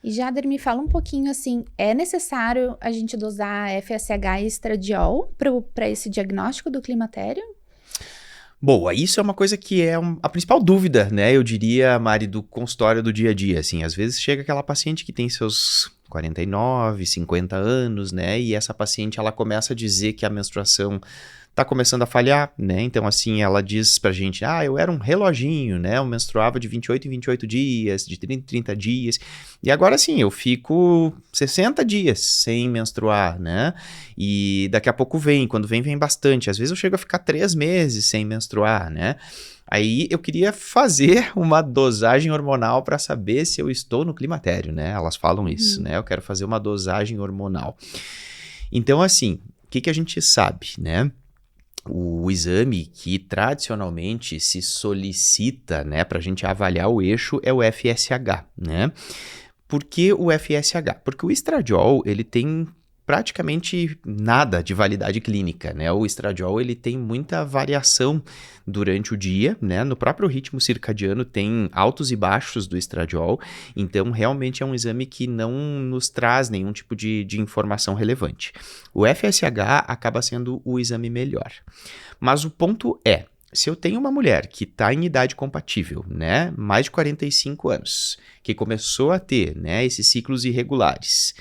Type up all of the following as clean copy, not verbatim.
E Jader, me fala um pouquinho assim, é necessário a gente dosar FSH e estradiol para esse diagnóstico do climatério? Boa, isso é uma coisa que é a principal dúvida, né? Eu diria, Mari, do consultório do dia a dia, assim. Às vezes chega aquela paciente que tem seus 49, 50 anos, né? E essa paciente, ela começa a dizer que a menstruação tá começando a falhar, né? Então, assim, ela diz pra gente, eu era um reloginho, né? Eu menstruava de 28 em 28 dias, de 30 em 30 dias. E agora, sim, eu fico 60 dias sem menstruar, né? E daqui a pouco quando vem bastante. Às vezes eu chego a ficar 3 meses sem menstruar, né? Aí eu queria fazer uma dosagem hormonal para saber se eu estou no climatério, né? Elas falam isso, né? Eu quero fazer uma dosagem hormonal. Então, assim, o que a gente sabe, né? O exame que tradicionalmente se solicita, né, para a gente avaliar o eixo é o FSH, né? Por que o FSH? Porque o estradiol, ele tem praticamente nada de validade clínica, né? O estradiol, ele tem muita variação durante o dia, né? No próprio ritmo circadiano tem altos e baixos do estradiol, então realmente é um exame que não nos traz nenhum tipo de informação relevante. O FSH acaba sendo o exame melhor. Mas o ponto é, se eu tenho uma mulher que está em idade compatível, né, mais de 45 anos, que começou a ter, né, esses ciclos irregulares,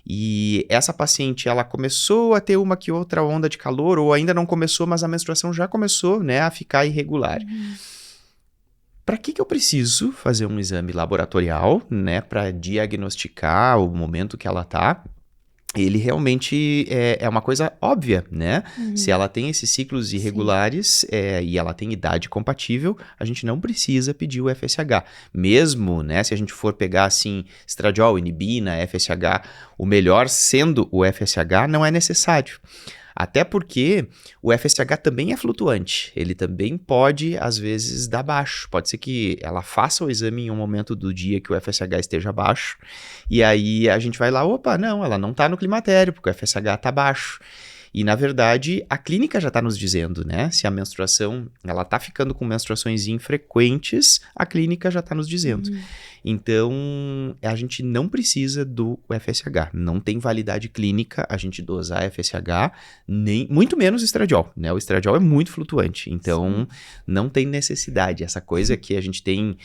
e essa paciente, ela começou a ter uma que outra onda de calor, ou ainda não começou, mas a menstruação já começou, né, a ficar irregular. Para que eu preciso fazer um exame laboratorial, né, para diagnosticar o momento que ela está? Ele realmente é uma coisa óbvia, né? Se ela tem esses ciclos irregulares e ela tem idade compatível, a gente não precisa pedir o FSH. Mesmo, né, se a gente for pegar, assim, estradiol, inibina, FSH, o melhor sendo o FSH, não é necessário. Até porque o FSH também é flutuante, ele também pode, às vezes, dar baixo. Pode ser que ela faça o exame em um momento do dia que o FSH esteja baixo, e aí a gente vai lá, opa, não, ela não está no climatério, porque o FSH está baixo. E, na verdade, a clínica já está nos dizendo, né? Se a menstruação, ela está ficando com menstruações infrequentes, a clínica já está nos dizendo. Então, a gente não precisa do FSH. Não tem validade clínica a gente dosar FSH, nem, muito menos estradiol, né? O estradiol é muito flutuante, então não tem necessidade. Essa coisa que a gente tem...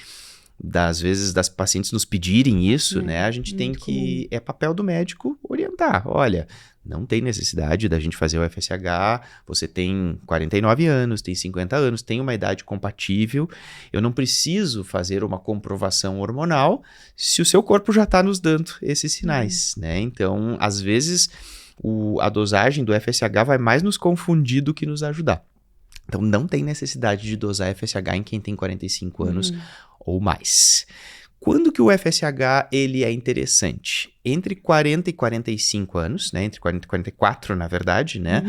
das vezes das pacientes nos pedirem isso, né? A gente tem que... É papel do médico orientar. Olha, não tem necessidade da gente fazer o FSH, você tem 49 anos, tem 50 anos, tem uma idade compatível, eu não preciso fazer uma comprovação hormonal se o seu corpo já está nos dando esses sinais, né? Então, às vezes, a dosagem do FSH vai mais nos confundir do que nos ajudar. Então, não tem necessidade de dosar FSH em quem tem 45 anos ou mais. Quando que o FSH ele é interessante? Entre 40 e 45 anos, né? Entre 40 e 44, na verdade, né?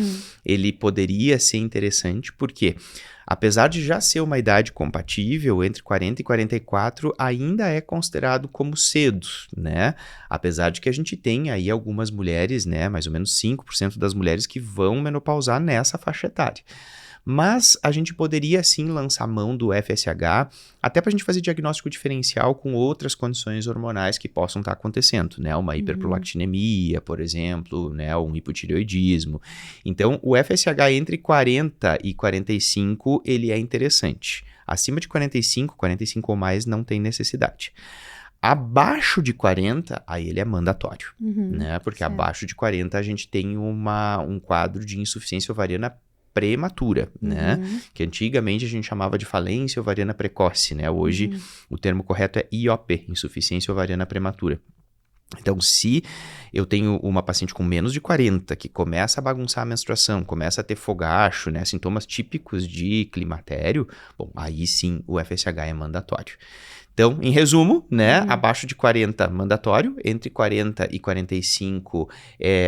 Ele poderia ser interessante porque, apesar de já ser uma idade compatível, entre 40 e 44 ainda é considerado como cedo, né? Apesar de que a gente tem aí algumas mulheres, né? Mais ou menos 5% das mulheres que vão menopausar nessa faixa etária. Mas a gente poderia sim lançar mão do FSH até para a gente fazer diagnóstico diferencial com outras condições hormonais que possam estar acontecendo, né? Uma hiperprolactinemia, por exemplo, né? Um hipotireoidismo. Então, o FSH entre 40 e 45, ele é interessante. Acima de 45 ou mais, não tem necessidade. Abaixo de 40, aí ele é mandatório, né? Porque abaixo de 40 a gente tem um quadro de insuficiência ovariana prematura, né? Que antigamente a gente chamava de falência ovariana precoce, né? Hoje o termo correto é IOP, insuficiência ovariana prematura. Então, se eu tenho uma paciente com menos de 40 que começa a bagunçar a menstruação, começa a ter fogacho, né? Sintomas típicos de climatério, bom, aí sim o FSH é mandatório. Então, em resumo, né, abaixo de 40 mandatório, entre 40 e 45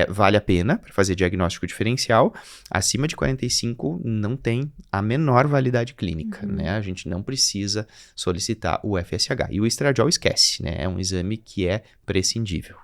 vale a pena para fazer diagnóstico diferencial, acima de 45 não tem a menor validade clínica, né, a gente não precisa solicitar o FSH. E o estradiol esquece, né, é um exame que é prescindível.